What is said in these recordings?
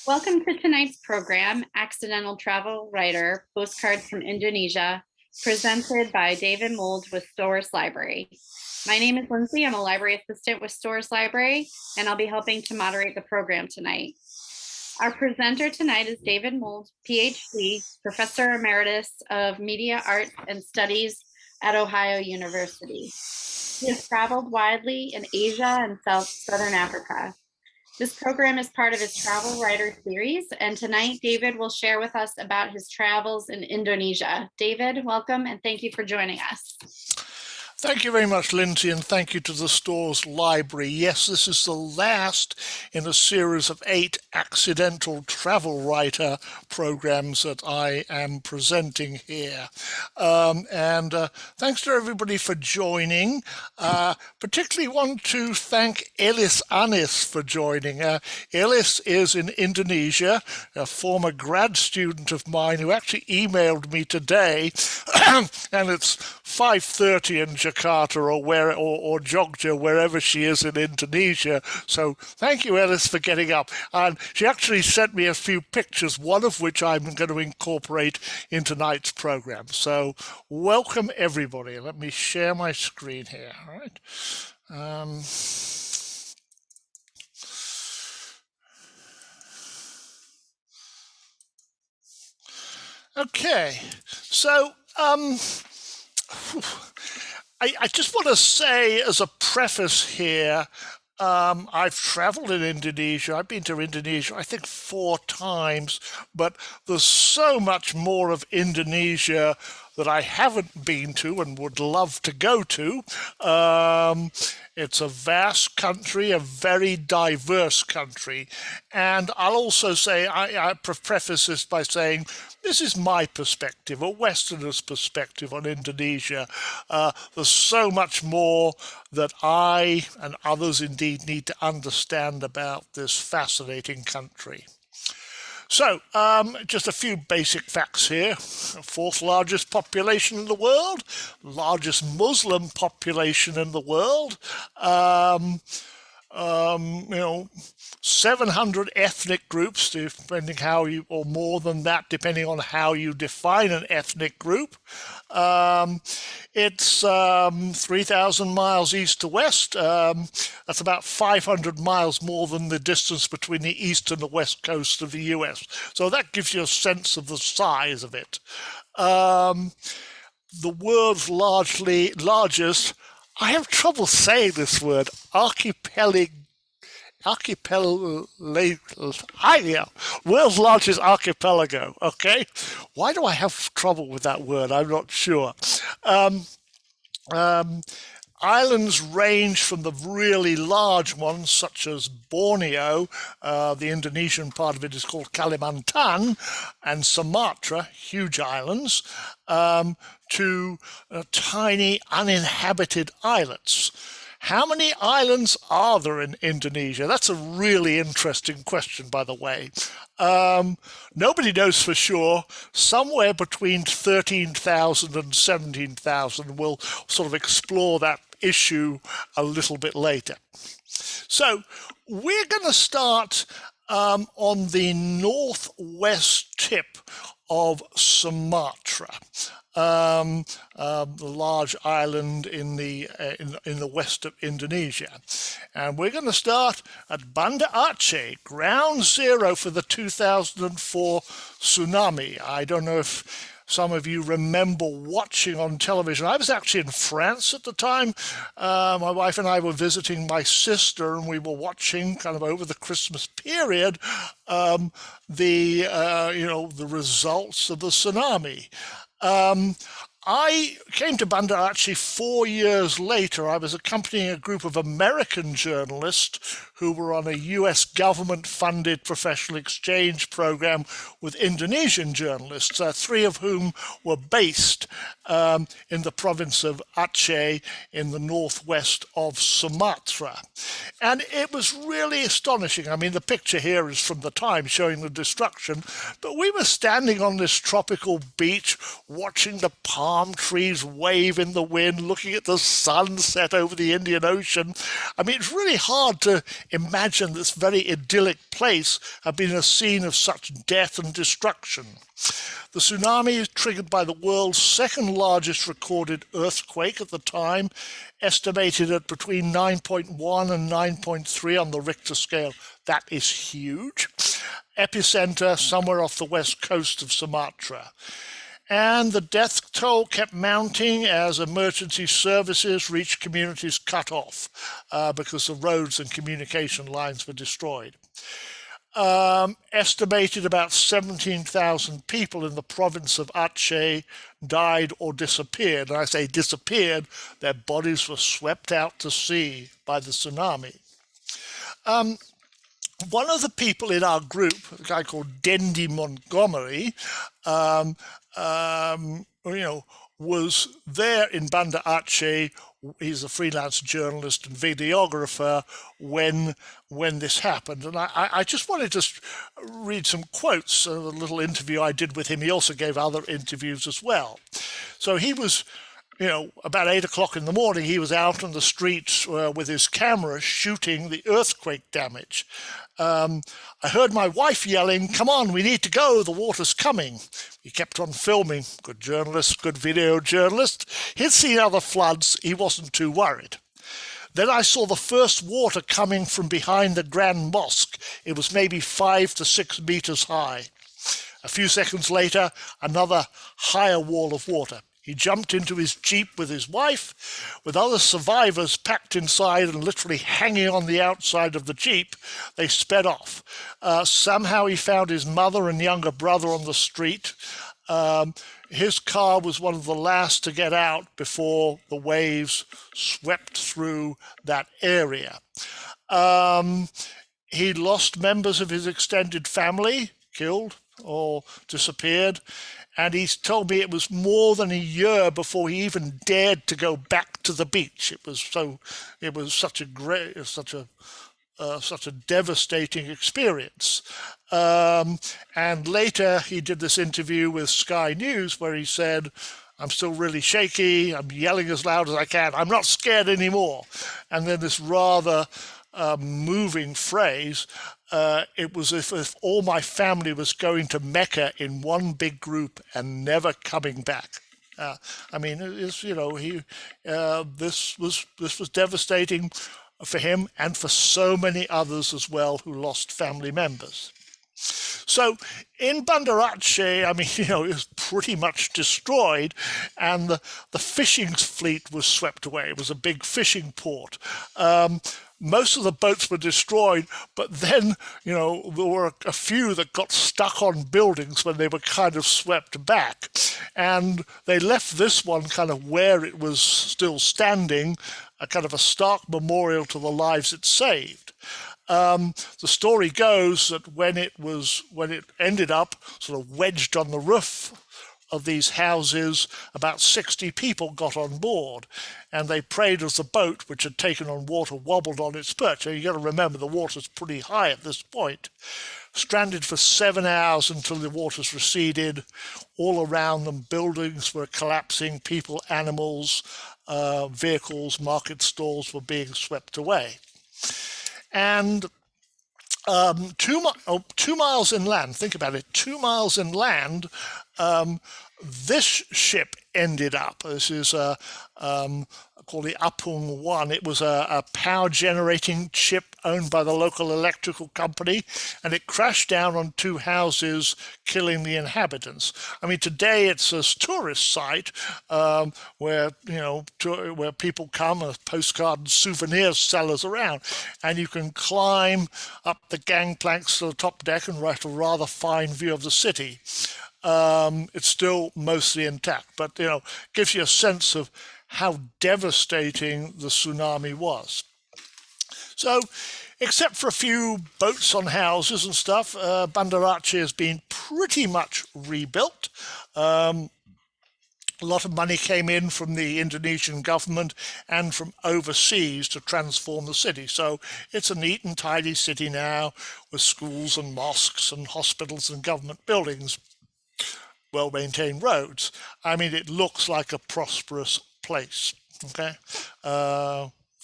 Welcome to tonight's program, Accidental Travel Writer, Postcards from Indonesia, presented by David MOULD with Storrs Library. My name is Lindsay. I'm a library assistant with Storrs Library, and I'll be helping to moderate the program tonight. Our presenter tonight is David MOULD, Ph.D., Professor Emeritus of Media Arts and Studies at Ohio University. He has traveled widely in Asia and Southern Africa. This program is part of his Travel Writer series, and tonight David will share with us about his travels in Indonesia. David, welcome, and thank you for joining us. Thank you very much, Lindsay, and thank you to the Storrs Library. Yes, this is the last in a series of 8 accidental travel writer programs that I am presenting here. Thanks to everybody for joining. Particularly want to thank Elis Anis for joining. Elis is in Indonesia, a former grad student of mine who actually emailed me today, and it's 5:30 in Jakarta or Jogja, wherever she is in Indonesia. So thank you, Elis, for getting up. And she actually sent me a few pictures, one of which I'm going to incorporate in tonight's program. So welcome, everybody. Let me share my screen here. All right. Okay. So I just want to say as a preface here, I've traveled in Indonesia. I've been to Indonesia, I think 4 times, but there's so much more of Indonesia that I haven't been to and would love to go to. It's a vast country, a very diverse country. And I'll also say, I preface this by saying, this is my perspective, a Westerner's perspective on Indonesia. There's so much more that I and others indeed need to understand about this fascinating country. So, just a few basic facts here. 4th largest population in the world, largest Muslim population in the world. 700 ethnic groups, depending how you, or more than that, depending on how you define an ethnic group. It's 3,000 miles east to west. That's about 500 miles more than the distance between the east and the west coast of the US. So that gives you a sense of the size of it. The world's largest, I have trouble saying this word, world's largest archipelago. Okay, why do I have trouble with that word? I'm not sure. Islands range from the really large ones, such as Borneo, the Indonesian part of it is called Kalimantan, and Sumatra, huge islands, to tiny uninhabited islets. How many islands are there in Indonesia? That's a really interesting question, by the way. Nobody knows for sure. Somewhere between 13,000 and 17,000. We'll sort of explore that issue a little bit later. So we're going to start on the northwest tip of Sumatra. The large island in the west of Indonesia. And we're going to start at Banda Aceh, ground zero for the 2004 tsunami. I don't know if some of you remember watching on television. I was actually in France at the time. My wife and I were visiting my sister, and we were watching kind of over the Christmas period the results of the tsunami. I came to Banda Aceh 4 years later. I was accompanying a group of American journalists who were on a US government-funded professional exchange program with Indonesian journalists, 3 of whom were based in the province of Aceh in the northwest of Sumatra. And it was really astonishing. I mean, the picture here is from the time showing the destruction, but we were standing on this tropical beach watching the palm palm trees wave in the wind, looking at the sunset over the Indian Ocean. I mean, it's really hard to imagine this very idyllic place had been a scene of such death and destruction. The tsunami is triggered by the world's second largest recorded earthquake at the time, estimated at between 9.1 and 9.3 on the Richter scale. That is huge. Epicenter somewhere off the west coast of Sumatra. And the death toll kept mounting as emergency services reached communities cut off because the roads and communication lines were destroyed. Estimated about 17,000 people in the province of Aceh died or disappeared. And I say disappeared, their bodies were swept out to sea by the tsunami. One of the people in our group, a guy called Dendi Montgomery, was there in Banda Aceh. He's a freelance journalist and videographer when this happened. And I just wanted to read some quotes, a little interview I did with him. He also gave other interviews as well. So he was, about 8 o'clock in the morning, he was out on the streets with his camera shooting the earthquake damage. I heard my wife yelling, "Come on, we need to go, the water's coming." He kept on filming. Good journalist, good video journalist. He'd seen other floods, he wasn't too worried. Then I saw the first water coming from behind the Grand Mosque. It was maybe 5 to 6 meters high. A few seconds later, another higher wall of water. He jumped into his jeep with his wife, with other survivors packed inside and literally hanging on the outside of the jeep. They sped off. Somehow he found his mother and younger brother on the street. His car was one of the last to get out before the waves swept through that area. He lost members of his extended family, killed or disappeared. And he's told me it was more than a year before he even dared to go back to the beach. It was such a devastating experience. And later he did this interview with Sky News where he said, "I'm still really shaky. I'm yelling as loud as I can. I'm not scared anymore." And then this rather moving phrase, it was as if all my family was going to Mecca in one big group and never coming back. This was devastating for him and for so many others as well who lost family members. So in Banda Aceh, it was pretty much destroyed, and the fishing fleet was swept away. It was a big fishing port. Most of the boats were destroyed, but then, there were a few that got stuck on buildings when they were kind of swept back. And they left this one kind of where it was still standing, a kind of a stark memorial to the lives it saved. The story goes that when it ended up sort of wedged on the roof of these houses, about 60 people got on board, and they prayed as the boat, which had taken on water, wobbled on its perch. So you got to remember the water's pretty high at this point. Stranded for 7 hours until the waters receded. All around them, buildings were collapsing, people, animals, vehicles, market stalls were being swept away. And 2 miles inland, think about it, 2 miles inland, this ship ended up. This is called the Apung 1. It was a power generating ship owned by the local electrical company, and it crashed down on 2 houses, killing the inhabitants. Today it's a tourist site where people come, and postcard and souvenir sellers around, and you can climb up the gangplanks to the top deck and get a rather fine view of the city. It's still mostly intact, but gives you a sense of how devastating the tsunami was. So, except for a few boats on houses and stuff, Banda Aceh has been pretty much rebuilt. A lot of money came in from the Indonesian government and from overseas to transform the city. So it's a neat and tidy city now with schools and mosques and hospitals and government buildings. well-maintained roads. I mean, it looks like a prosperous place, okay?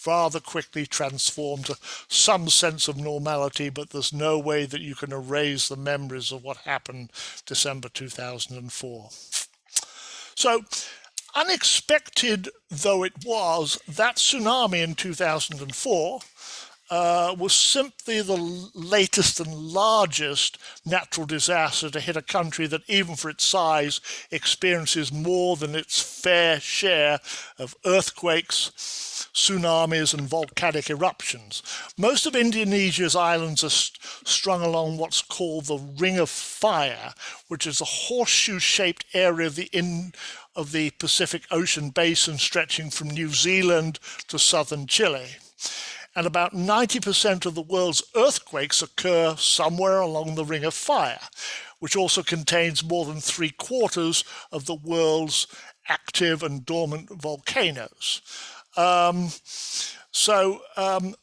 Rather quickly transformed to some sense of normality, but there's no way that you can erase the memories of what happened December 2004. So, unexpected though it was, that tsunami in 2004 was simply the latest and largest natural disaster to hit a country that, even for its size, experiences more than its fair share of earthquakes, tsunamis, and volcanic eruptions. Most of Indonesia's islands are strung along what's called the Ring of Fire, which is a horseshoe-shaped area of the Pacific Ocean basin stretching from New Zealand to southern Chile. And about 90% of the world's earthquakes occur somewhere along the Ring of Fire, which also contains more than 3/4 of the world's active and dormant volcanoes.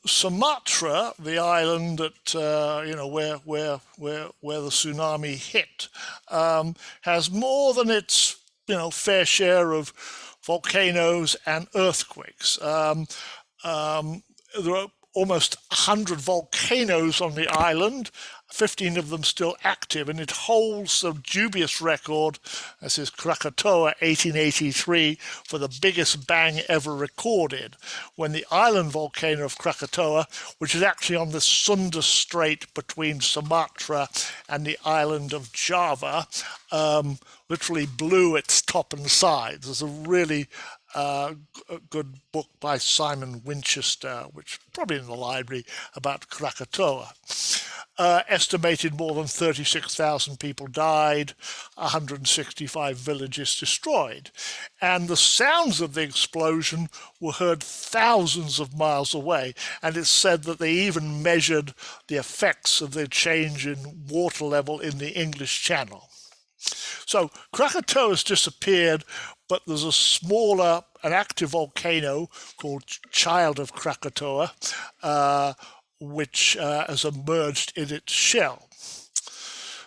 Sumatra, the island that where the tsunami hit, has more than its fair share of volcanoes and earthquakes. There are almost 100 volcanoes on the island, 15 of them still active, and it holds the dubious record, this is Krakatoa 1883, for the biggest bang ever recorded, when the island volcano of Krakatoa, which is actually on the Sunda Strait between Sumatra and the island of Java, literally blew its top and sides. There's a really a good book by Simon Winchester, which is probably in the library, about Krakatoa. Estimated more than 36,000 people died, 165 villages destroyed. And the sounds of the explosion were heard thousands of miles away. And it's said that they even measured the effects of the change in water level in the English Channel. So Krakatoa has disappeared, but there's a smaller, an active volcano called Child of Krakatoa, which has emerged in its shell.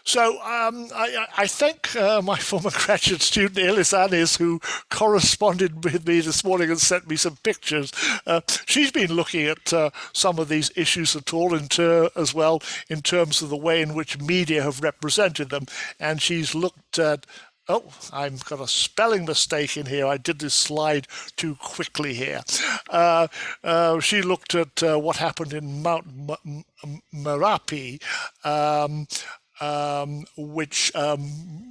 So I thank my former graduate student, Elis Anis, who corresponded with me this morning and sent me some pictures. She's been looking at some of these issues as well in terms of the way in which media have represented them. And she's looked at, oh, I've got a spelling mistake in here. I did this slide too quickly here. She looked at what happened in Mount Merapi, which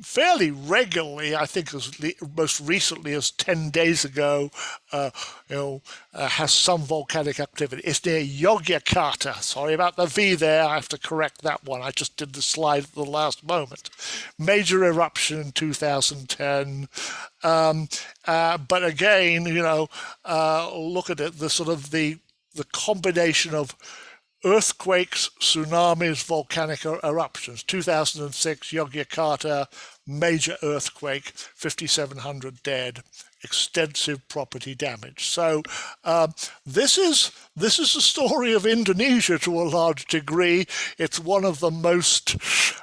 fairly regularly, I think as most recently as 10 days ago, has some volcanic activity. It's near Yogyakarta. Sorry about the V there. I have to correct that one. I just did the slide at the last moment. Major eruption in 2010. But again, look at it, the combination of earthquakes, tsunamis, volcanic eruptions. 2006, Yogyakarta, major earthquake, 5,700 dead, extensive property damage. So this is the story of Indonesia to a large degree. It's one of the most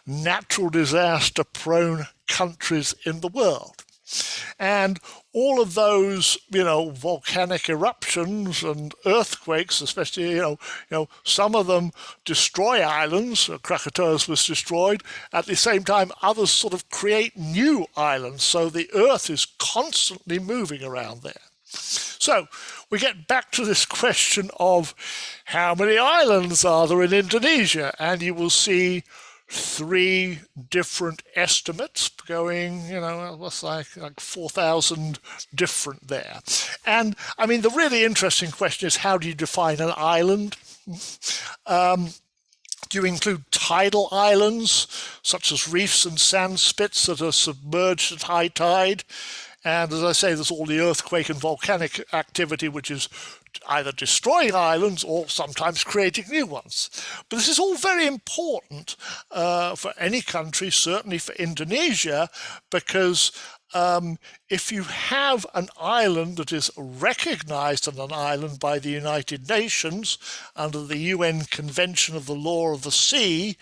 natural disaster prone countries in the world. And all of those, volcanic eruptions and earthquakes, especially, some of them destroy islands. Krakatoa's was destroyed. At the same time, others sort of create new islands. So the earth is constantly moving around there. So we get back to this question of how many islands are there in Indonesia? And you will see 3 different estimates going, what's like 4,000 different there. And I mean, the really interesting question is, how do you define an island? Do you include tidal islands, such as reefs and sand spits that are submerged at high tide? And as I say, there's all the earthquake and volcanic activity, which is either destroying islands or sometimes creating new ones. But this is all very important for any country, certainly for Indonesia, because if you have an island that is recognized as an island by the United Nations under the UN Convention of the Law of the Sea,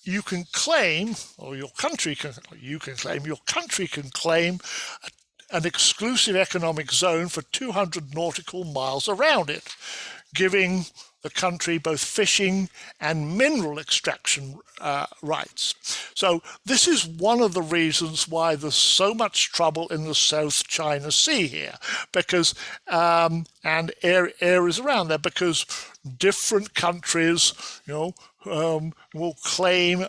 you can claim, or your country can claim an exclusive economic zone for 200 nautical miles around it, giving the country both fishing and mineral extraction rights. So this is one of the reasons why there's so much trouble in the South China Sea here, because and areas around there, because different countries, will claim,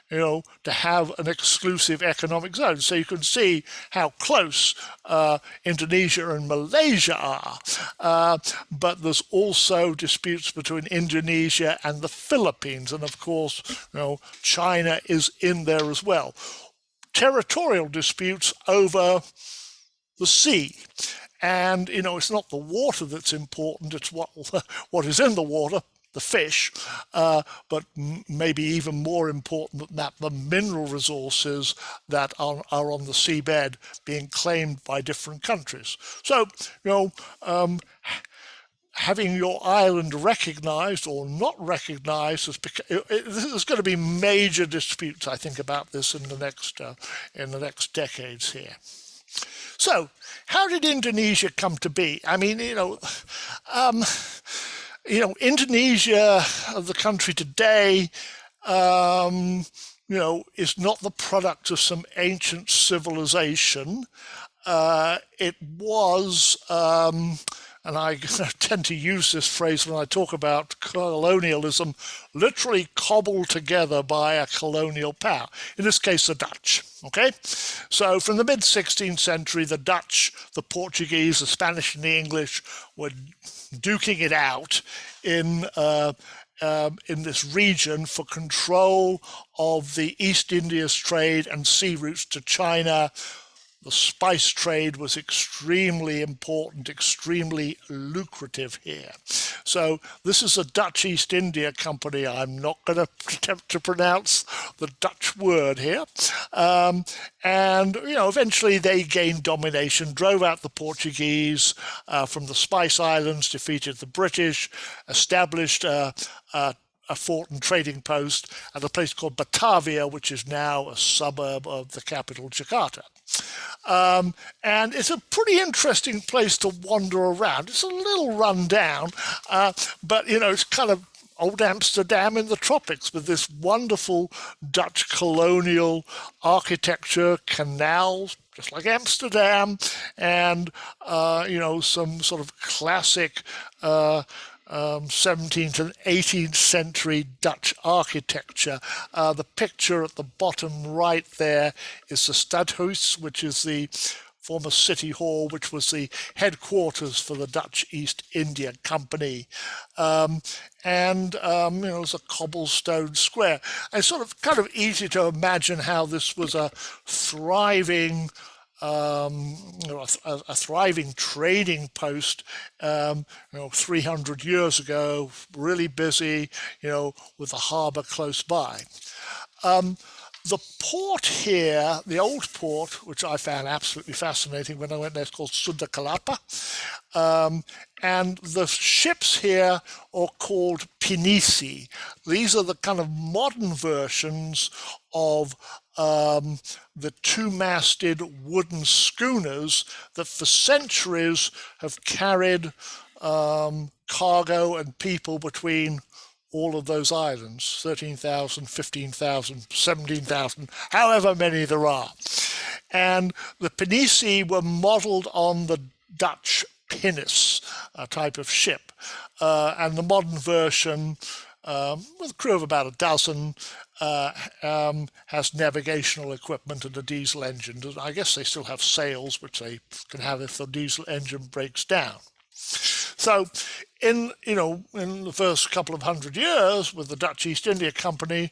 to have an exclusive economic zone. So you can see how close Indonesia and Malaysia are. But there's also disputes between Indonesia and the Philippines. And of course, China is in there as well. Territorial disputes over the sea. And, it's not the water that's important, it's what is in the water, the fish, but maybe even more important than that, the mineral resources that are on the seabed being claimed by different countries. So, having your island recognized or not recognized, there's going to be major disputes, I think, about this in the next decades here. So, how did Indonesia come to be? I mean, Indonesia, the country today, is not the product of some ancient civilization. It was, and I tend to use this phrase when I talk about colonialism, literally cobbled together by a colonial power, in this case the Dutch. Okay, so from the mid-16th century, the Dutch, the Portuguese, the Spanish and the English were duking it out in this region for control of the East Indies trade and sea routes to China. The spice trade was extremely important, extremely lucrative here. So this is a Dutch East India Company. I'm not going to attempt to pronounce the Dutch word here. And, eventually they gained domination, drove out the Portuguese from the Spice Islands, defeated the British, established a fort and trading post at a place called Batavia, which is now a suburb of the capital, Jakarta. And it's a pretty interesting place to wander around. It's a little run down, but, it's kind of old Amsterdam in the tropics with this wonderful Dutch colonial architecture, canals, just like Amsterdam, and, some sort of classic 17th and 18th century Dutch architecture. The picture at the bottom right there is the Stadhuis, which is the former city hall, which was the headquarters for the Dutch East India Company. It's a cobblestone square. It's sort of kind of easy to imagine how this was a thriving a thriving trading post, 300 years ago, really busy, with the harbour close by. The port here, the old port, which I found absolutely fascinating when I went there, it's called Sunda Kelapa. And the ships here are called pinisi. These are the kind of modern versions of the two-masted wooden schooners that for centuries have carried cargo and people between all of those islands, 13,000, 15,000, 17,000, however many there are. And the pinisi were modeled on the Dutch pinnace type of ship. And the modern version, with a crew of about a dozen, has navigational equipment and a diesel engine. I guess they still have sails, which they can have if the diesel engine breaks down. So in the first couple of hundred years with the Dutch East India Company,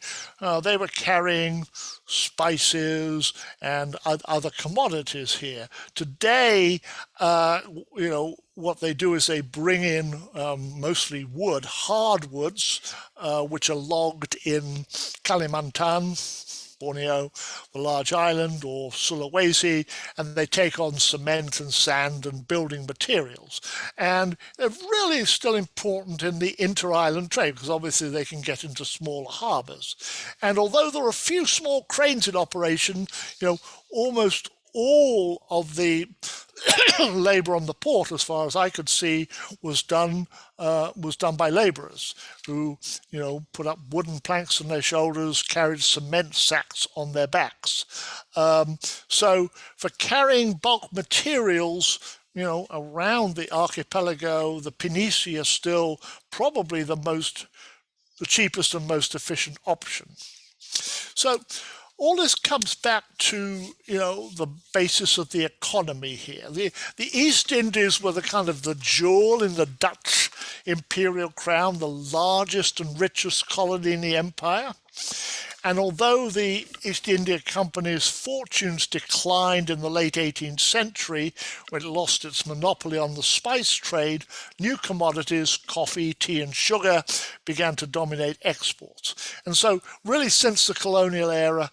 they were carrying spices and other commodities here. Today, what they do is they bring in mostly hardwoods, which are logged in Kalimantan, Borneo, the large island, or Sulawesi, and they take on cement and sand and building materials. And they're really still important in the inter-island trade because obviously they can get into smaller harbours. And although there are a few small cranes in operation, almost all of the labour on the port, as far as I could see, was done by labourers who, put up wooden planks on their shoulders, carried cement sacks on their backs. So for carrying bulk materials, around the archipelago, the Pinisi are still probably the cheapest and most efficient option. So all this comes back to, the basis of the economy here. The East Indies were the kind of the jewel in the Dutch imperial crown, the largest and richest colony in the empire. And although the East India Company's fortunes declined in the late 18th century, when it lost its monopoly on the spice trade, new commodities, coffee, tea, and sugar, began to dominate exports. And so really since the colonial era,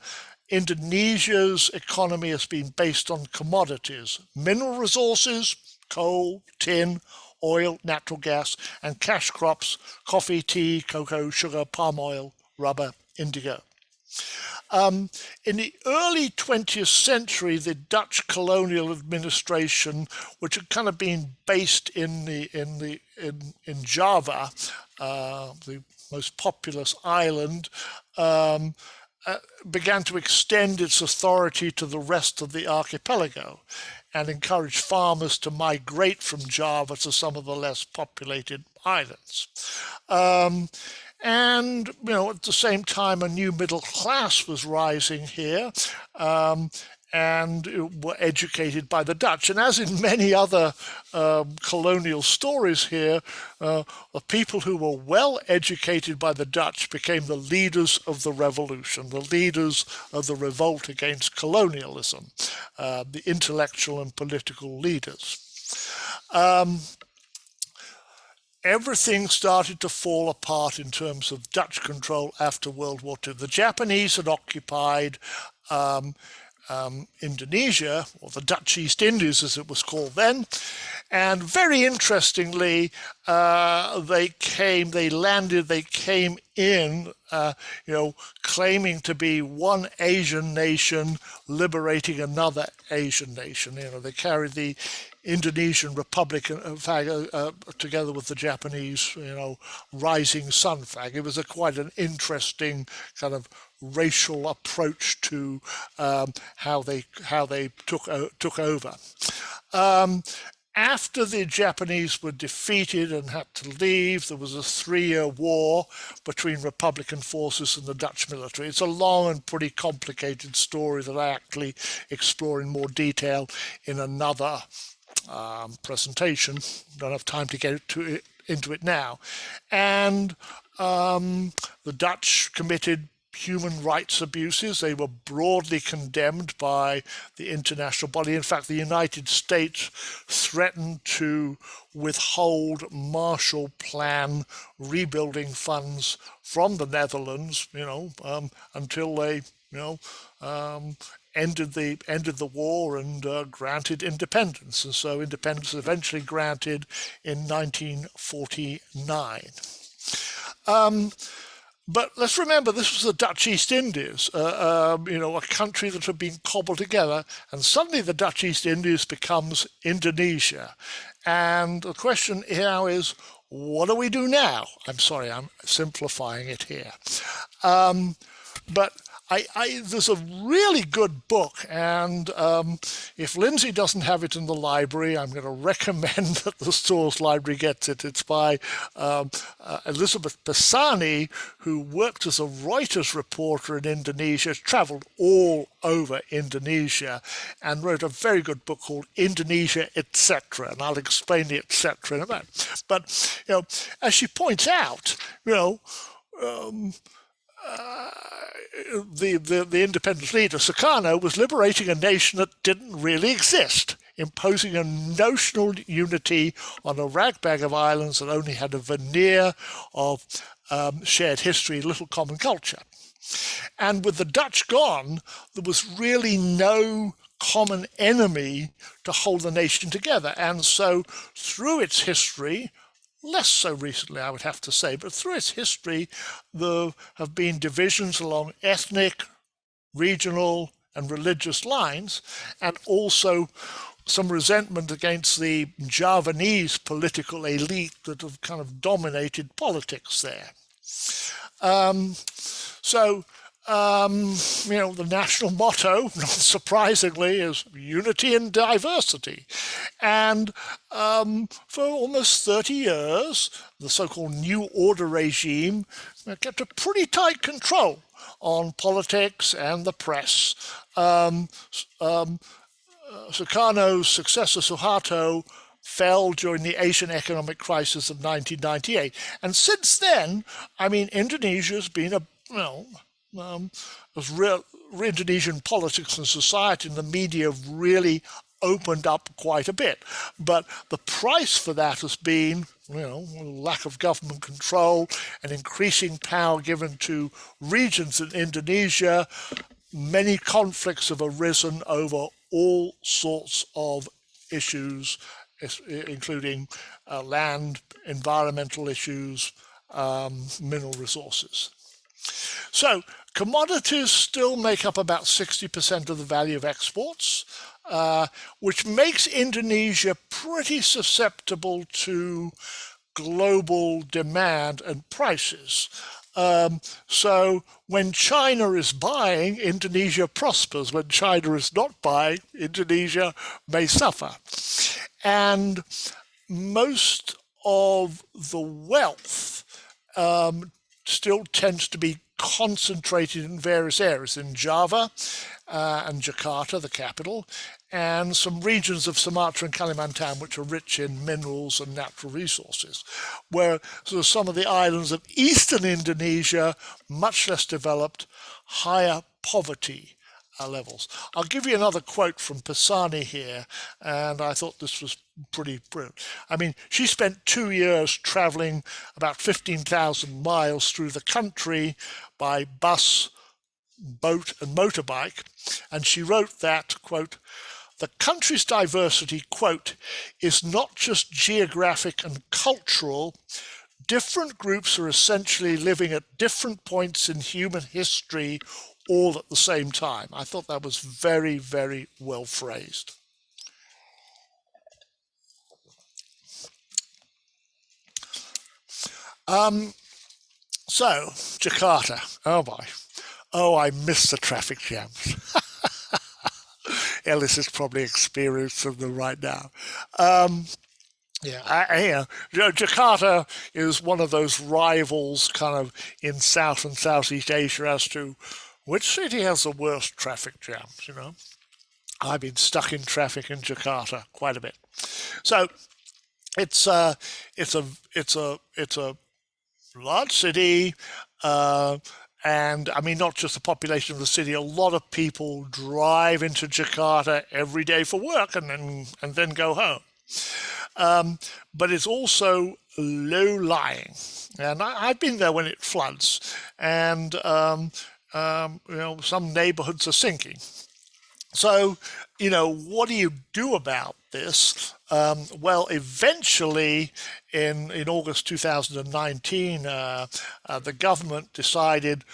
Indonesia's economy has been based on commodities, mineral resources, coal, tin, oil, natural gas, and cash crops, coffee, tea, cocoa, sugar, palm oil, rubber, indigo. In the early 20th century, the Dutch colonial administration, which had kind of been based in Java, the most populous island, began to extend its authority to the rest of the archipelago and encouraged farmers to migrate from Java to some of the less populated islands. And, at the same time, a new middle class was rising here and were educated by the Dutch. And as in many other colonial stories here, the people who were well educated by the Dutch became the leaders of the revolution, the leaders of the revolt against colonialism, the intellectual and political leaders. Everything started to fall apart in terms of Dutch control after World War II. The Japanese had occupied Indonesia, or the Dutch East Indies as it was called then, and very interestingly, they came in, claiming to be one Asian nation liberating another Asian nation. They carried the Indonesian Republic flag together with the Japanese, rising sun flag. It was quite an interesting kind of racial approach to how they took over. After the Japanese were defeated and had to leave, there was a 3-year war between Republican forces and the Dutch military. It's a long and pretty complicated story that I actually explore in more detail in another presentation. Don't have time to get into it now. And the Dutch committed human rights abuses. They were broadly condemned by the international body. In fact, the United States threatened to withhold Marshall Plan rebuilding funds from the Netherlands, until they, ended the war and granted independence. And so independence was eventually granted in 1949. But let's remember, this was the Dutch East Indies, a country that had been cobbled together, and suddenly the Dutch East Indies becomes Indonesia. And the question now is, what do we do now? I'm sorry, I'm simplifying it here. But there's a really good book, and if Lindsay doesn't have it in the library, I'm going to recommend that the Stores Library gets it. It's by Elizabeth Pisani, who worked as a Reuters reporter in Indonesia, traveled all over Indonesia, and wrote a very good book called Indonesia, etc. And I'll explain the etc. in a minute. But, as she points out, the independence leader, Sukarno, was liberating a nation that didn't really exist, imposing a notional unity on a ragbag of islands that only had a veneer of shared history, little common culture. And with the Dutch gone, there was really no common enemy to hold the nation together. And so through its history, less so recently, I would have to say, but through its history, there have been divisions along ethnic, regional, and religious lines, and also some resentment against the Javanese political elite that have kind of dominated politics there. The national motto, not surprisingly, is unity and diversity. And for almost 30 years, the so-called New Order regime kept a pretty tight control on politics and the press. Sukarno's successor, Suharto, fell during the Asian economic crisis of 1998. And since then, Indonesia's been Indonesian politics and society and the media have really opened up quite a bit. But the price for that has been, lack of government control and increasing power given to regions in Indonesia. Many conflicts have arisen over all sorts of issues, including land, environmental issues, mineral resources. So commodities still make up about 60% of the value of exports, which makes Indonesia pretty susceptible to global demand and prices. So when China is buying, Indonesia prospers. When China is not buying, Indonesia may suffer. And most of the wealth still tends to be concentrated in various areas in Java and Jakarta, the capital, and some regions of Sumatra and Kalimantan, which are rich in minerals and natural resources, where some of the islands of eastern Indonesia, much less developed, higher poverty levels. I'll give you another quote from Pisani here, and I thought this was pretty brilliant. She spent 2 years traveling about 15,000 miles through the country by bus, boat, and motorbike, and she wrote that, quote, "The country's diversity, quote, is not just geographic and cultural. Different groups are essentially living at different points in human history all at the same time." I thought that was very, very well phrased. So, Jakarta. Oh boy. Oh, I miss the traffic jams. Ellis is probably experiencing them right now. Jakarta is one of those rivals kind of in South and Southeast Asia as to which city has the worst traffic jams, I've been stuck in traffic in Jakarta quite a bit. So it's a large city, and not just the population of the city. A lot of people drive into Jakarta every day for work and then go home. But it's also low-lying, and I've been there when it floods, and some neighborhoods are sinking. So, what do you do about this? Well, eventually, in August 2019, the government decided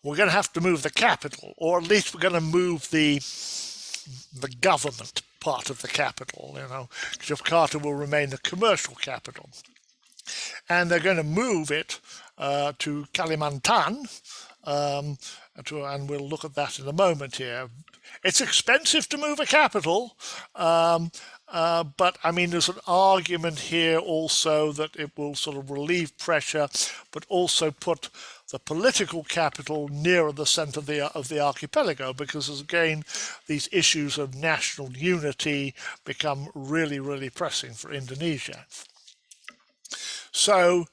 we're going to have to move the capital, or at least we're going to move the government part of the capital. Jakarta will remain the commercial capital, and they're going to move it to Kalimantan. And we'll look at that in a moment here. It's expensive to move a capital, but there's an argument here also that it will sort of relieve pressure, but also put the political capital nearer the center of the archipelago, because again, these issues of national unity become really, really pressing for Indonesia. So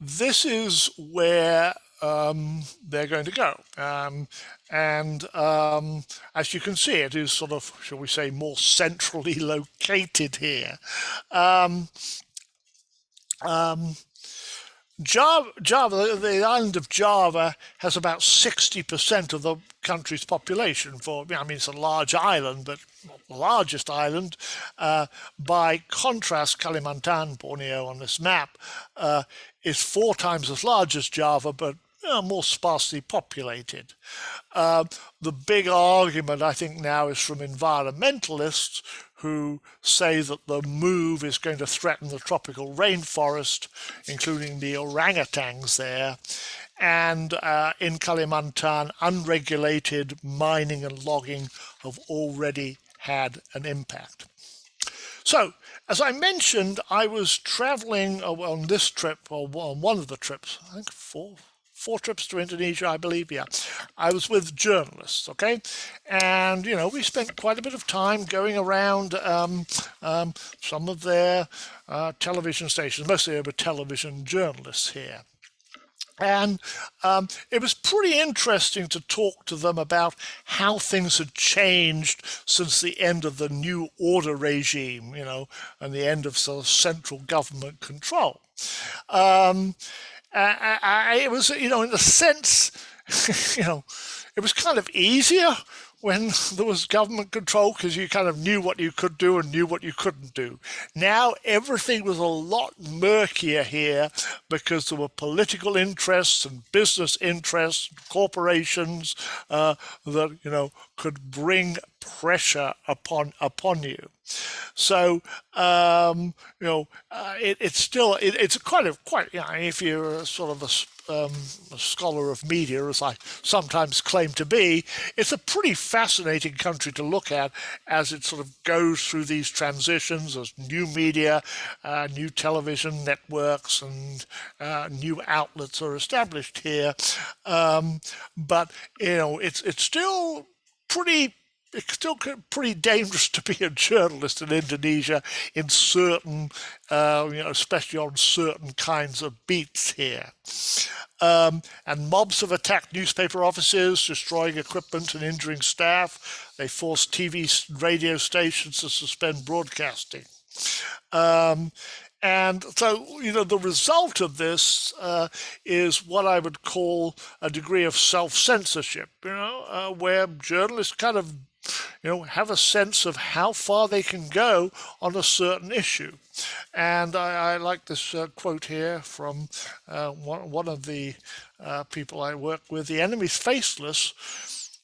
this is where they're going to go. As you can see, it is sort of, shall we say, more centrally located here. Java, the island of Java has about 60% of the country's population. I mean, it's a large island, but not the largest island. By contrast, Kalimantan, Borneo on this map, is 4 times as large as Java, but more sparsely populated. The big argument, I think, now is from environmentalists who say that the move is going to threaten the tropical rainforest, including the orangutans there. And in Kalimantan, unregulated mining and logging have already had an impact. So, as I mentioned, I was traveling on this trip, or on one of the trips, I think four trips to Indonesia, I believe, yeah. I was with journalists, okay? And, we spent quite a bit of time going around some of their television stations. Mostly there were television journalists here. And it was pretty interesting to talk to them about how things had changed since the end of the New Order regime, and the end of sort of central government control. It was, in a sense, it was kind of easier when there was government control because you kind of knew what you could do and knew what you couldn't do. Now everything was a lot murkier here because there were political interests and business interests, corporations that could bring pressure upon you. So it's quite if you're sort of a scholar of media, as I sometimes claim to be, it's a pretty fascinating country to look at as it sort of goes through these transitions as new media, new television networks and new outlets are established here. But it's still pretty dangerous to be a journalist in Indonesia in certain, especially on certain kinds of beats here. And mobs have attacked newspaper offices, destroying equipment and injuring staff. They forced TV radio stations to suspend broadcasting. And so, the result of this is what I would call a degree of self-censorship, where journalists kind of, have a sense of how far they can go on a certain issue. And I like this quote here from one of the people I work with. The enemy's faceless.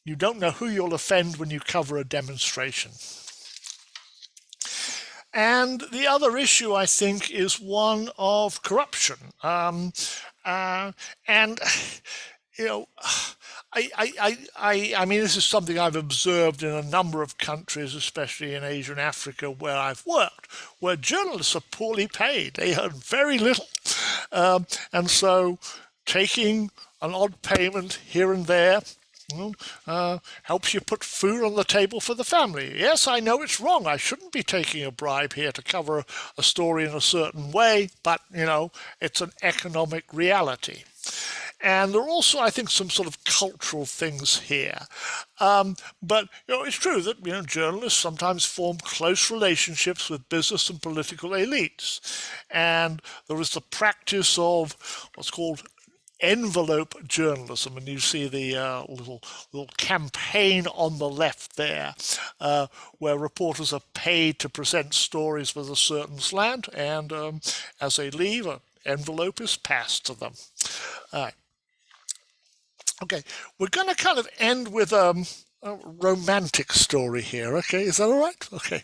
You don't know who you'll offend when you cover a demonstration. And the other issue, I think, is one of corruption. I mean, this is something I've observed in a number of countries, especially in Asia and Africa, where I've worked, where journalists are poorly paid. They earn very little. And so taking an odd payment here and there helps you put food on the table for the family. Yes, I know it's wrong. I shouldn't be taking a bribe here to cover a story in a certain way, but, it's an economic reality. And there are also, I think, some sort of cultural things here. But, it's true that, journalists sometimes form close relationships with business and political elites. And there is the practice of what's called envelope journalism, and you see the little campaign on the left there, where reporters are paid to present stories with a certain slant, and as they leave, an envelope is passed to them. Okay, we're going to kind of end with a romantic story here. Okay, is that all right? Okay.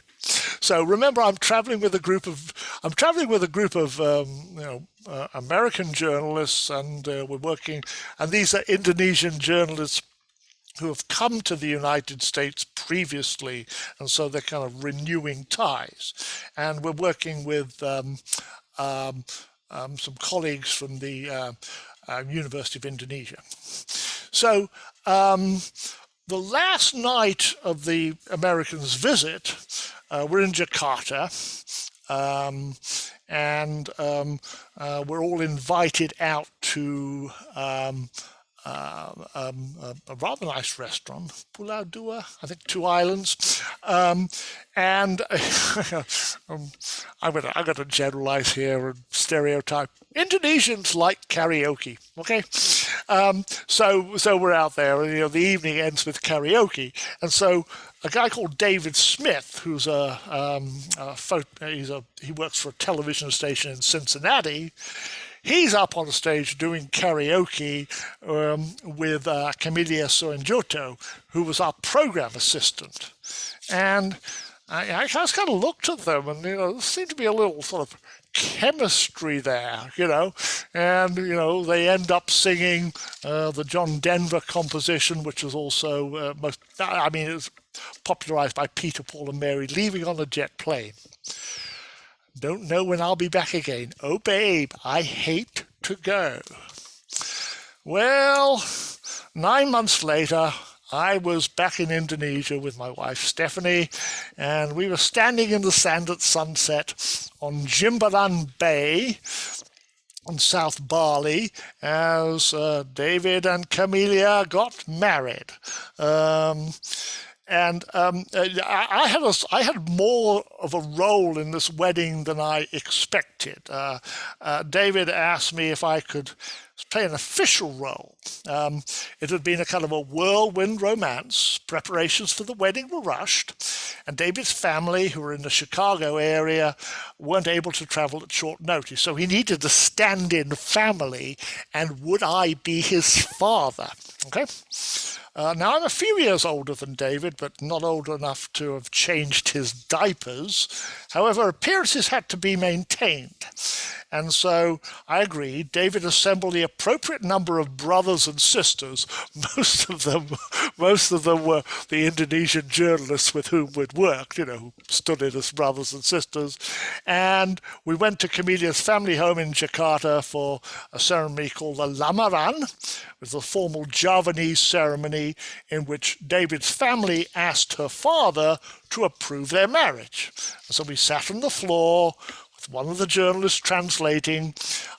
So remember, I'm traveling with a group of American journalists, and we're working. And these are Indonesian journalists who have come to the United States previously, and so they're kind of renewing ties. And we're working with some colleagues from the University of Indonesia. So the last night of the Americans' visit, we're in Jakarta, and we're all invited out to a rather nice restaurant, Pulau Dua, I think 2 islands, and I'm gonna generalize here and stereotype. Indonesians like karaoke, okay? So we're out there, and the evening ends with karaoke, and so a guy called David Smith, who's he works for a television station in Cincinnati. He's up on the stage doing karaoke with Camelia Soenjoto, who was our program assistant. And I just kind of looked at them, and there seemed to be a little sort of chemistry there, and they end up singing the John Denver composition, which was also it was popularized by Peter, Paul, and Mary, Leaving on a Jet Plane. Don't know when I'll be back again. Oh, babe, I hate to go. Well, 9 months later, I was back in Indonesia with my wife, Stephanie, and we were standing in the sand at sunset on Jimbaran Bay in South Bali as David and Camelia got married. And I had more of a role in this wedding than I expected. David asked me if I could play an official role. It had been a kind of a whirlwind romance. Preparations for the wedding were rushed, and David's family, who were in the Chicago area, weren't able to travel at short notice. So he needed a stand-in family, and would I be his father? Okay. Now, I'm a few years older than David, but not old enough to have changed his diapers. However, appearances had to be maintained. And so I agreed. David assembled the appropriate number of brothers and sisters. Most of them were the Indonesian journalists with whom we'd worked, who stood in as brothers and sisters. And we went to Camelia's family home in Jakarta for a ceremony called the lamaran. It was a formal Javanese ceremony in which David's family asked her father to approve their marriage. And so we sat on the floor, one of the journalists translating.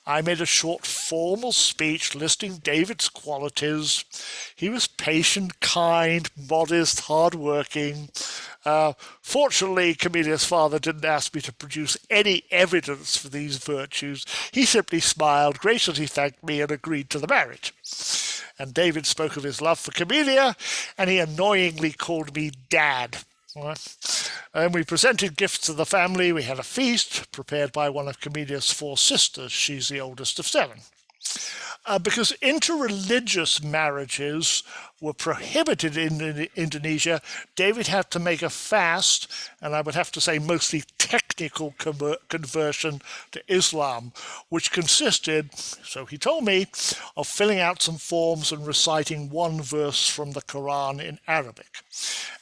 I made a short formal speech listing David's qualities. He was patient, kind, modest, hardworking. Fortunately, Camelia's father didn't ask me to produce any evidence for these virtues. He simply smiled, graciously thanked me, and agreed to the marriage. And David spoke of his love for Camelia, and he annoyingly called me Dad. And we presented gifts to the family. We had a feast prepared by one of Camelia's 4 sisters. She's the oldest of 7. Because interreligious marriages were prohibited in Indonesia, David had to make a fast, and I would have to say mostly technical conversion to Islam, which consisted, so he told me, of filling out some forms and reciting one verse from the Quran in Arabic.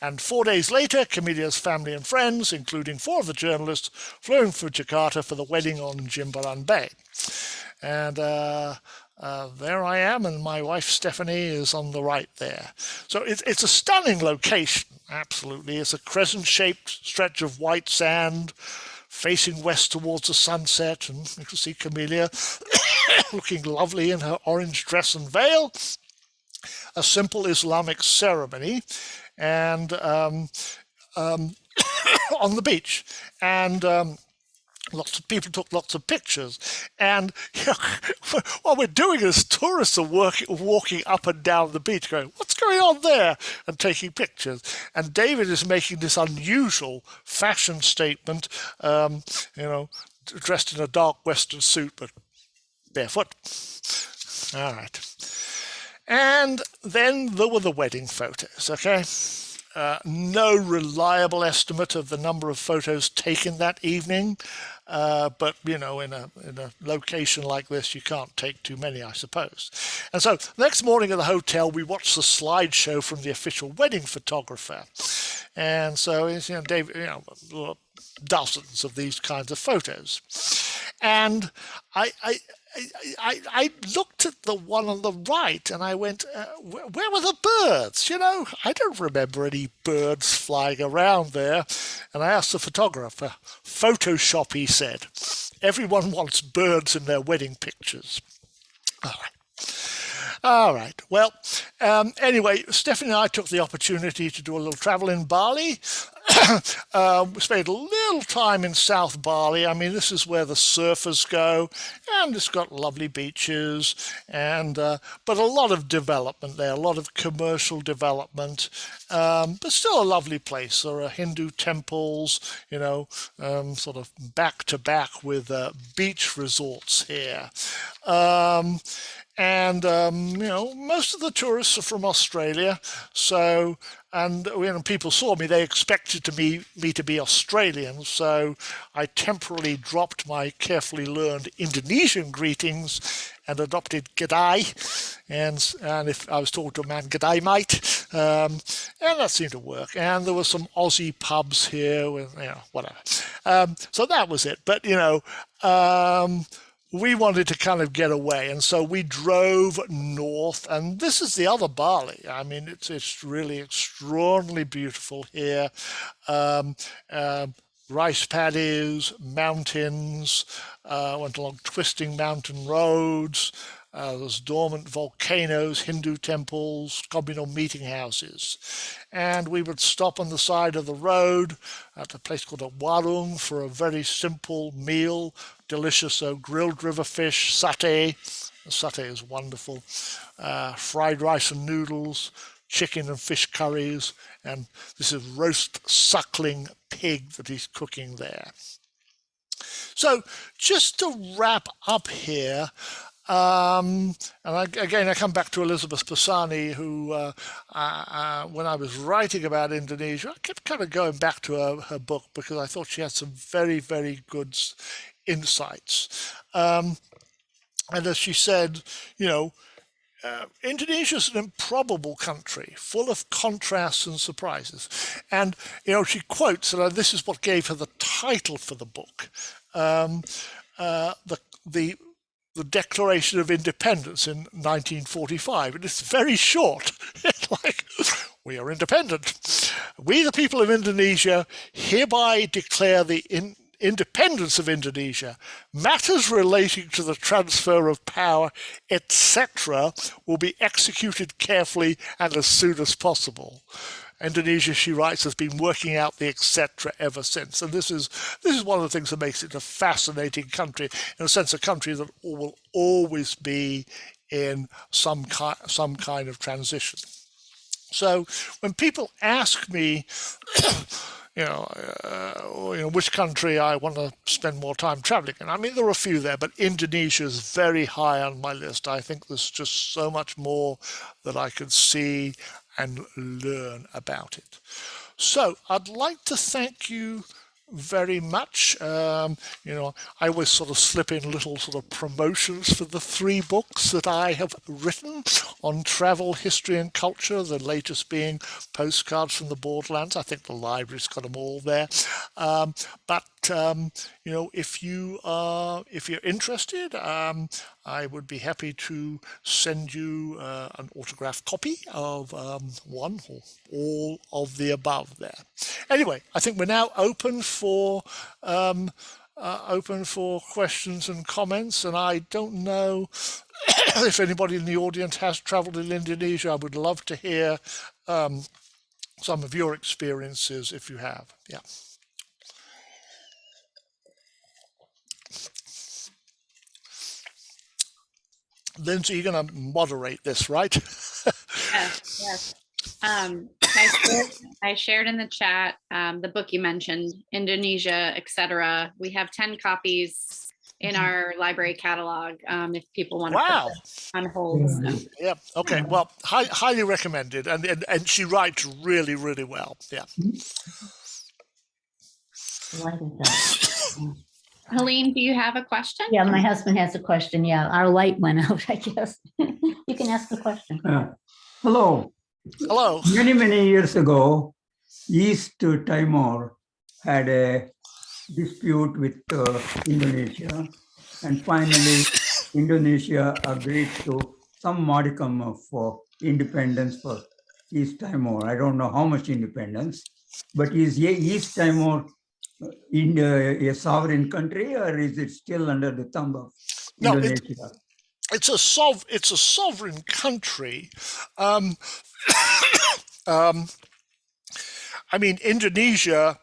And 4 days later, Camelia's family and friends, including 4 of the journalists, flew in from Jakarta for the wedding on Jimbaran Bay. And there I am, and my wife Stephanie is on the right there. So it's a stunning location, absolutely. It's a crescent-shaped stretch of white sand facing west towards the sunset, and you can see Camelia looking lovely in her orange dress and veil. A simple Islamic ceremony, and on the beach. And lots of people took lots of pictures, and what we're doing as tourists are walking up and down the beach going, what's going on there, and taking pictures. And David is making this unusual fashion statement, dressed in a dark western suit but barefoot. All right. And then there were the wedding photos, okay? No reliable estimate of the number of photos taken that evening, but in a location like this, you can't take too many, I suppose. And so the next morning at the hotel, we watched the slideshow from the official wedding photographer, and so David, dozens of these kinds of photos, and I looked at the one on the right and I went, where were the birds? I don't remember any birds flying around there. And I asked the photographer, Photoshop, he said. Everyone wants birds in their wedding pictures. All right. All right. Well, anyway, Stephanie and I took the opportunity to do a little travel in Bali. We spent a little time in South Bali. I mean, this is where the surfers go, and it's got lovely beaches, and but a lot of development there, a lot of commercial development, but still a lovely place. There are Hindu temples, sort of back to back with beach resorts here. And most of the tourists are from Australia. So, and when people saw me, they expected me to be Australian. So I temporarily dropped my carefully learned Indonesian greetings and adopted G'day. And if I was talking to a man, G'day, mate. And that seemed to work. And there were some Aussie pubs here with, whatever. So that was it. But, we wanted to kind of get away, and so we drove north, and this is the other Bali. I mean, it's really extraordinarily beautiful here. Rice paddies, mountains, went along twisting mountain roads. There's dormant volcanoes, Hindu temples, communal meeting houses. And we would stop on the side of the road at a place called a warung for a very simple meal, delicious grilled river fish, satay. The satay is wonderful. Fried rice and noodles, chicken and fish curries, and this is roast suckling pig that he's cooking there. So just to wrap up here, and I come back to Elizabeth Pisani, who, when I was writing about Indonesia, I kept kind of going back to her book because I thought she had some very, very good insights. And as she said, Indonesia is an improbable country, full of contrasts and surprises. And, she quotes, and this is what gave her the title for the book, the Declaration of Independence in 1945. And it's very short. It's like, we are independent. We, the people of Indonesia, hereby declare the independence of Indonesia. Matters relating to the transfer of power, etc., will be executed carefully and as soon as possible. Indonesia, she writes, has been working out the etc. ever since. And this is one of the things that makes it a fascinating country, in a sense, a country that will always be in some kind of transition. So when people ask me, which country I want to spend more time traveling in, I mean, there are a few there, but Indonesia is very high on my list. I think there's just so much more that I could see and learn about it. So I'd like to thank you very much. I always sort of slip in little sort of promotions for the 3 books that I have written on travel, history and culture, the latest being Postcards from the Borderlands. I think the library's got them all there. But if you're interested, I would be happy to send you an autographed copy of one or all of the above there. Anyway, I think we're now open for questions and comments, and I don't know if anybody in the audience has traveled in Indonesia. I would love to hear some of your experiences if you have. Yeah. Lindsay, you're going to moderate this, right? Yes. I shared in the chat the book you mentioned, Indonesia, etc. We have 10 copies in our library catalog if people want to put it on hold. So. Yeah. Okay. Well, highly recommended, and she writes really, really well. Yeah. Helene, do you have a question? Yeah, my husband has a question. Yeah, our light went out, I guess. You can ask the question. Hello. Hello. Many years ago, East Timor had a dispute with Indonesia, and finally Indonesia agreed to some modicum of independence for East Timor. I don't know how much independence, but is East Timor a sovereign country, or is it still under the thumb of Indonesia? it's a sovereign country. Um, um, I mean, Indonesia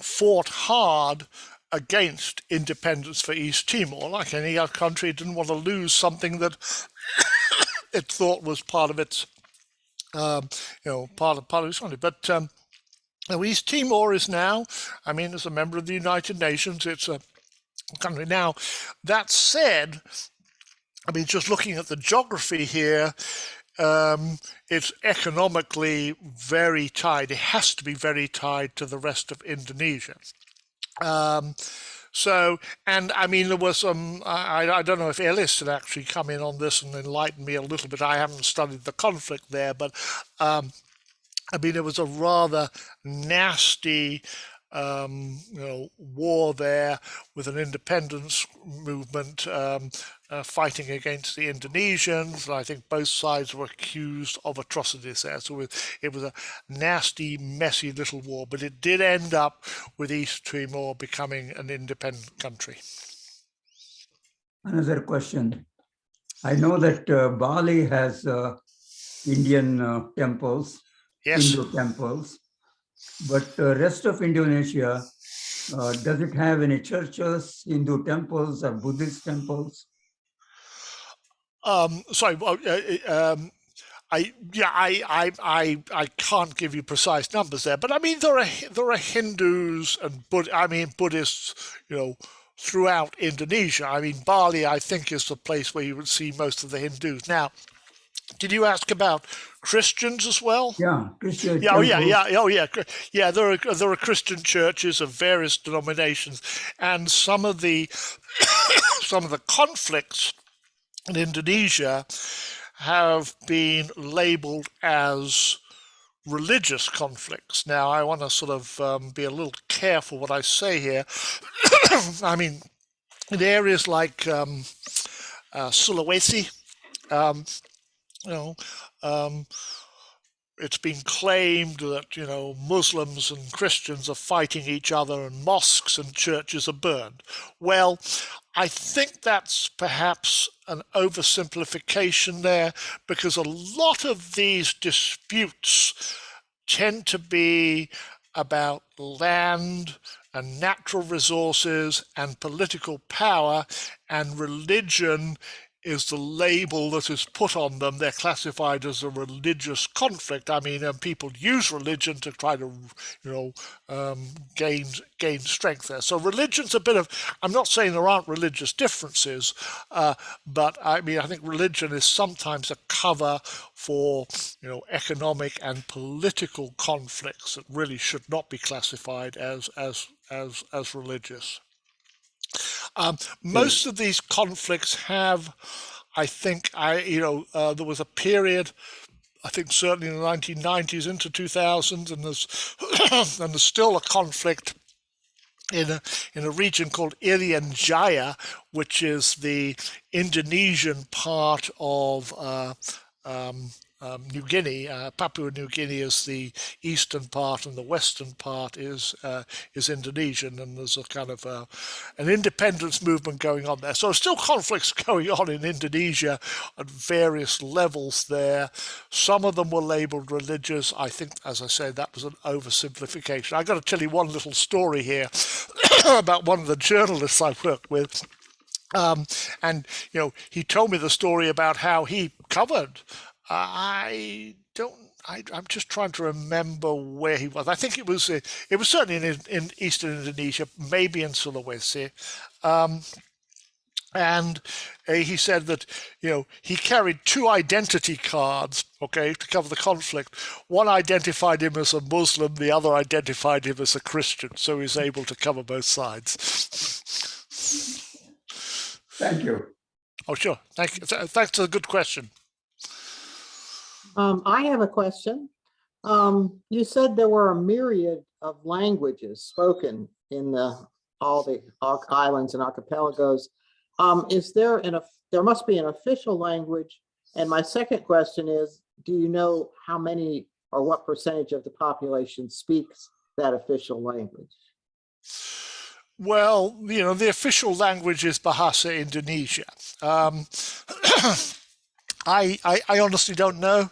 fought hard against independence for East Timor. Like any other country, it didn't want to lose something that it thought was part of its, part of its country. But East Timor is now, I mean, as a member of the United Nations, it's a country. Now, that said, I mean, just looking at the geography here, it's economically very tied. It has to be very tied to the rest of Indonesia. So, and I mean, there was some, I don't know if Ellis had actually come in on this and enlightened me a little bit. I haven't studied the conflict there, but I mean, it was a rather nasty war there with an independence movement fighting against the Indonesians. And I think both sides were accused of atrocities there. So it was a nasty, messy little war, but it did end up with East Timor becoming an independent country. Another question. I know that Bali has Indian temples, Yes. Hindu temples, but the rest of Indonesia, does it have any churches, Hindu temples or Buddhist temples? Sorry. I can't give you precise numbers there, but I mean there are Hindus and Buddhists, throughout Indonesia. I mean, Bali, I think, is the place where you would see most of the Hindus. Now, did you ask about Christians as well? Yeah, Christian. Yeah, yeah. There are Christian churches of various denominations, and some of the conflicts in Indonesia have been labeled as religious conflicts. Now, I want to sort of be a little careful what I say here. I mean, in areas like Sulawesi, it's been claimed that, Muslims and Christians are fighting each other and mosques and churches are burned. Well, I think that's perhaps an oversimplification there, because a lot of these disputes tend to be about land and natural resources and political power, and religion is the label that is put on them. They're classified as a religious conflict. I mean, people use religion to try to, gain strength there. So religion's a bit of, I'm not saying there aren't religious differences, but I mean, I think religion is sometimes a cover for, economic and political conflicts that really should not be classified as religious. Most of these conflicts have, I think, there was a period, I think certainly in the 1990s into 2000s, and there's still a conflict in a region called Irian Jaya, which is the Indonesian part of New Guinea. Papua New Guinea is the eastern part, and the western part is Indonesian, and there's a kind of an independence movement going on there. So there's still conflicts going on in Indonesia at various levels there. Some of them were labeled religious. I think, as I said, that was an oversimplification. I've got to tell you one little story here about one of the journalists I worked with. And he told me the story about how he covered. I'm just trying to remember where he was. I think it was certainly in eastern Indonesia, maybe in Sulawesi. And he said that, he carried two identity cards, to cover the conflict. One identified him as a Muslim, the other identified him as a Christian. So he was able to cover both sides. Thank you. Oh, sure. Thank you. Thanks for the good question. I have a question. You said there were a myriad of languages spoken in all the islands and archipelagos. Is there there must be an official language? And my second question is, do you know how many or what percentage of the population speaks that official language? Well, the official language is Bahasa Indonesia. I honestly don't know,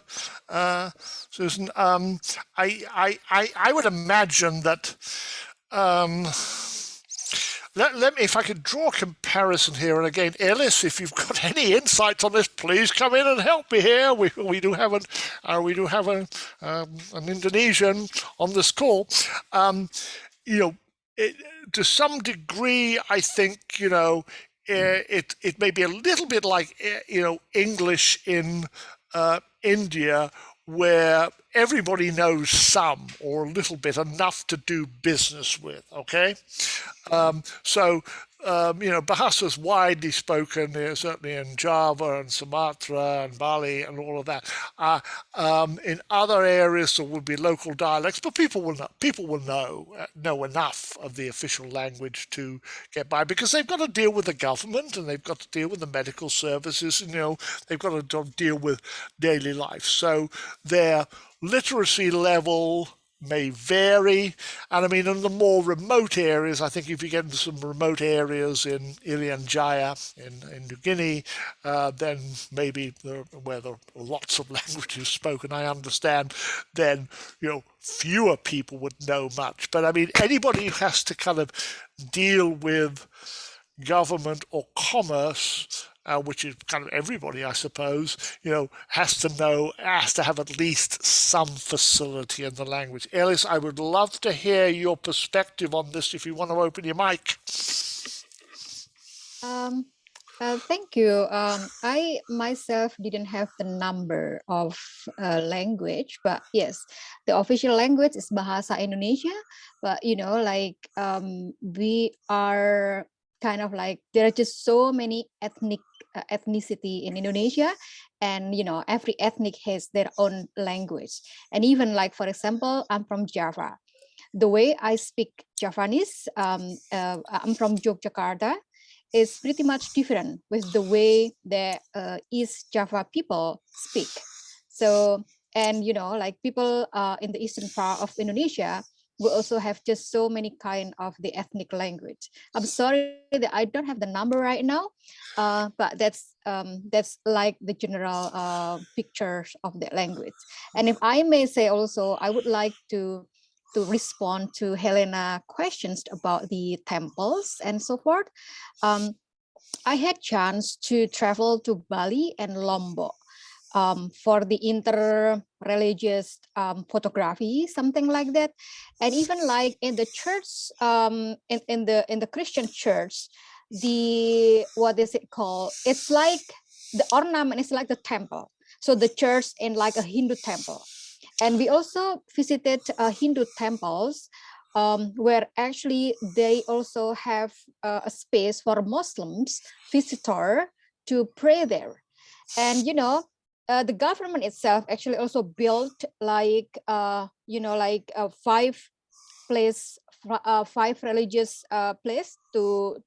Susan. I would imagine that. Let me, if I could draw a comparison here, and again, Ellis, if you've got any insights on this, please come in and help me here. We do have an Indonesian on this call. To some degree, I think it may be a little bit like English in India, where everybody knows some or a little bit, enough to do business with. Okay, so Bahasa is widely spoken, certainly in Java and Sumatra and Bali and all of that. In other areas, there will be local dialects, but people will know enough of the official language to get by, because they've got to deal with the government and they've got to deal with the medical services, and they've got to deal with daily life. So their literacy level may vary, and I mean, in the more remote areas, I think if you get into some remote areas in Irian Jaya in New Guinea, then maybe where there are lots of languages spoken, I understand, then fewer people would know much. But I mean, anybody who has to kind of deal with government or commerce, which is kind of everybody, I suppose, has to have at least some facility in the language. Ellis, I would love to hear your perspective on this if you want to open your mic. Thank you. I myself didn't have the number of language, but yes, the official language is Bahasa Indonesia. But we are kind of like, there are just so many ethnicity in Indonesia, and every ethnic has their own language. And even like, for example, I'm from Java. The way I speak Javanese, I'm from Yogyakarta, is pretty much different with the way the East Java people speak. So, and like people in the eastern part of Indonesia, we also have just so many kind of the ethnic language. I'm sorry that I don't have the number right now, but that's like the general pictures of the language. And if I may say also, I would like to respond to Helena questions about the temples and so forth. I had chance to travel to Bali and Lombok for the inter-religious photography, something like that. And even like in the church, in the Christian church, what is it called? It's like the ornament is like the temple. So the church in like a Hindu temple. And we also visited Hindu temples where actually they also have a space for Muslims visitor to pray there. And the government itself actually also built like five religious place to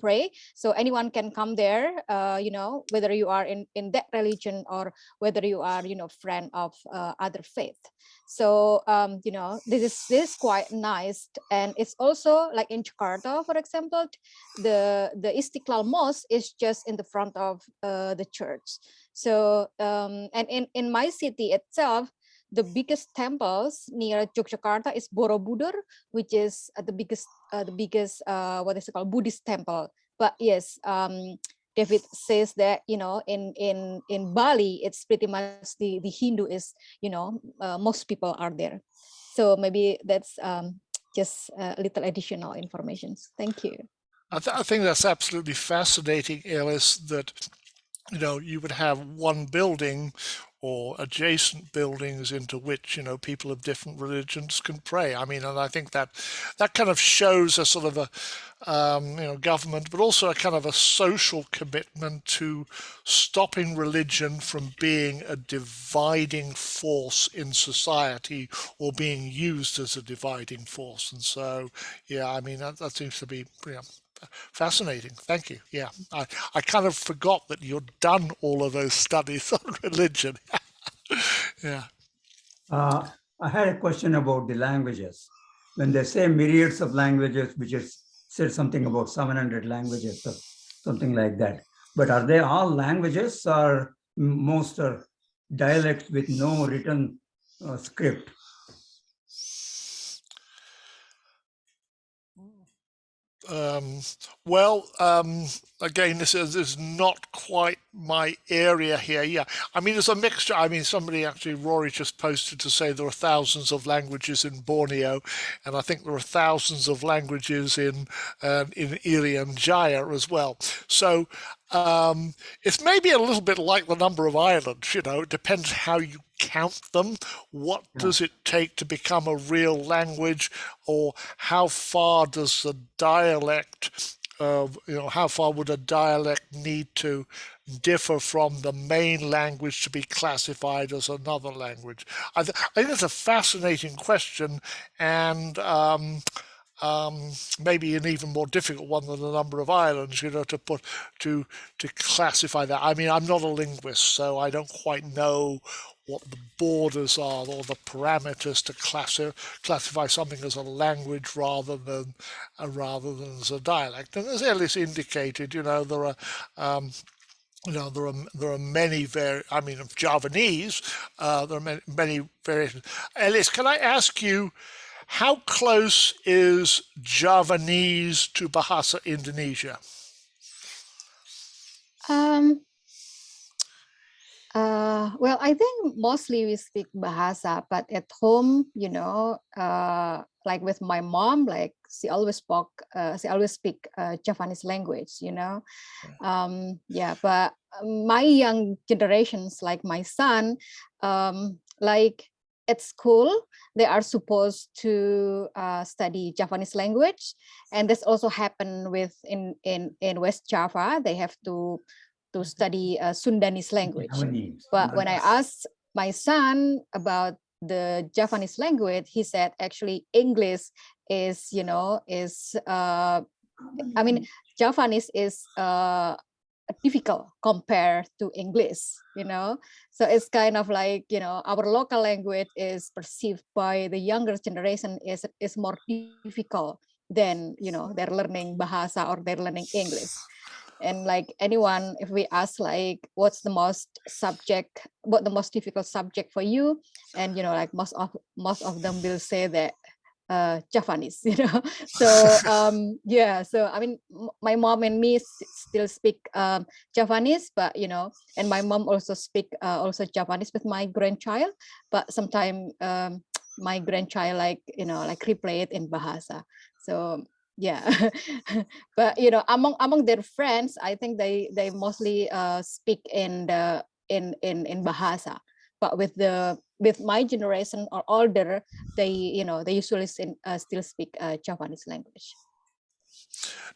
pray. So anyone can come there, whether you are in that religion or whether you are friend of other faith. So this is quite nice. And it's also like in Jakarta, for example, the Istiqlal Mosque is just in the front of the church. So and in my city itself, the biggest temples near Yogyakarta is Borobudur, which is the biggest what is it called, Buddhist temple. But yes, David says that in Bali, it's pretty much the Hindu is most people are there. So maybe that's just a little additional information. Thank you. I think that's absolutely fascinating, Alice, that you would have one building or adjacent buildings into which people of different religions can pray. I mean, and I think that kind of shows a sort of a government, but also a kind of a social commitment to stopping religion from being a dividing force in society or being used as a dividing force. And so, yeah, I mean, that seems to be fascinating. Thank you. Yeah, I kind of forgot that you'd done all of those studies on religion. Yeah. I had a question about the languages. when they say myriads of languages, which is said something about 700 languages or something like that. But are they all languages, or most are dialects with no written script? Well, again, this is not quite my area here. Yeah, I mean, there's a mixture. I mean, somebody actually, Rory just posted to say there are thousands of languages in Borneo, and I think there are thousands of languages in Irian Jaya as well. So it's maybe a little bit like the number of islands. You know, it depends how you count them. What does it take to become a real language, or how far does the dialect, how far would a dialect need to differ from the main language to be classified as another language? I think it's a fascinating question, and maybe an even more difficult one than the number of islands, to classify that. I mean, I'm not a linguist, so I don't quite know what the borders are or the parameters to classify something as a language rather than as a dialect. And as Ellis indicated, there are there are many I mean, of Javanese, there are many variations. Ellis, can I ask you, how close is Javanese to Bahasa Indonesia? Well, I think mostly we speak Bahasa, but at home, like with my mom, like she always speak Javanese language, but my young generations, like my son, like at school, they are supposed to study Javanese language, and this also happened in West Java. They have to study Sundanese language. But when I asked my son about the Javanese language, he said actually English is, Javanese is difficult compared to English, So it's kind of like, our local language is perceived by the younger generation is more difficult than, they're learning Bahasa or they're learning English. And like anyone, if we ask like, what's the most difficult subject for you? And, like most of them will say that Javanese, So so I mean, my mom and me still speak Javanese, but and my mom also speak also Javanese with my grandchild, but sometimes my grandchild like replay it in Bahasa. So yeah, but among their friends, I think they mostly speak in Bahasa. But with my generation or older, they usually still speak Javanese language.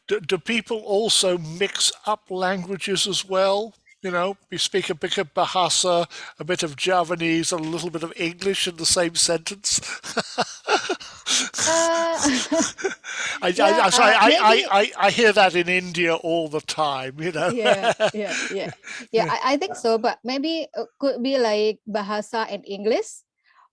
Do people also mix up languages as well? You speak a bit of Bahasa, a bit of Javanese, and a little bit of English in the same sentence. I hear that in India all the time. Yeah. I think so, but maybe it could be like Bahasa in English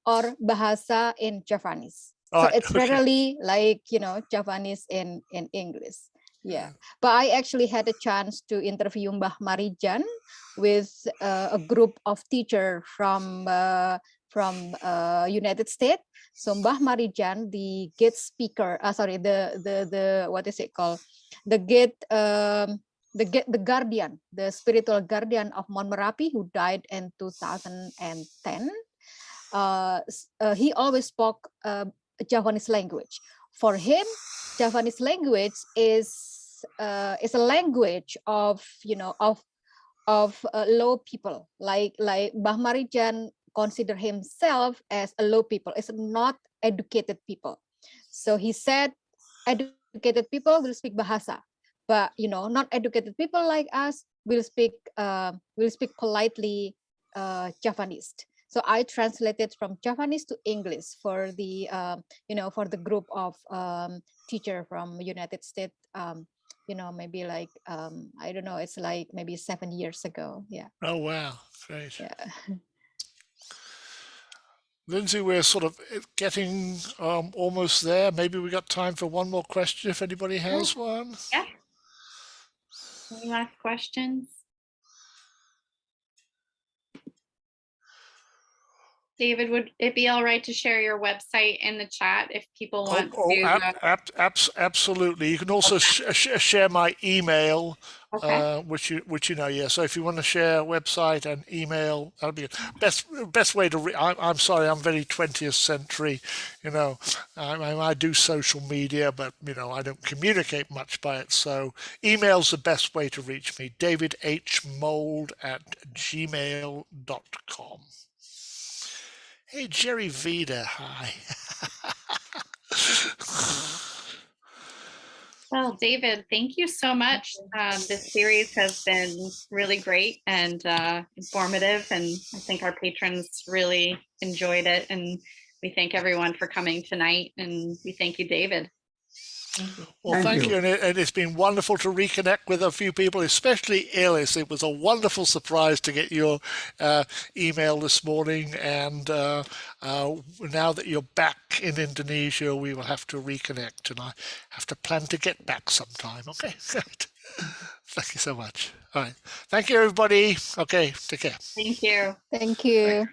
or Bahasa in Javanese. So it's rarely like Javanese in English. Yeah, but I actually had a chance to interview Mbah Marijan with a group of teachers from United States. So Mbah Marijan, the guest speaker, the what is it called? The guardian, the spiritual guardian of Mount Merapi, who died in 2010. He always spoke Javanese language. For him, Javanese language is a language of low people. Like Mbah Marijan consider himself as a low people, as not educated people. So he said, educated people will speak Bahasa, but not educated people like us will speak politely Javanese. So I translated from Javanese to English for the for the group of teacher from United States. Maybe like I don't know, it's like maybe 7 years ago. Yeah. Oh wow, great. Yeah. Lindsay, we're sort of getting almost there. Maybe we got time for one more question if anybody has one. Yeah. Any last questions? David, would it be all right to share your website in the chat if people want to? Absolutely. You can also share my email, Okay. which you know, yeah. So if you want to share a website and email, that'll be best way to. I'm sorry, I'm very 20th century. You know, I do social media, but you know, I don't communicate much by it. So email's the best way to reach me. davidhmould@gmail.com. Hey, Jerry Vida, hi. Well, David, thank you so much. This series has been really great and informative, and I think our patrons really enjoyed it. And we thank everyone for coming tonight, and we thank you, David. Well, thank you. And it's been wonderful to reconnect with a few people, especially Alice. It was a wonderful surprise to get your email this morning. And now that you're back in Indonesia, we will have to reconnect. And I have to plan to get back sometime. Okay. Thank you so much. All right. Thank you, everybody. Okay. Take care. Thank you. Thank you. David.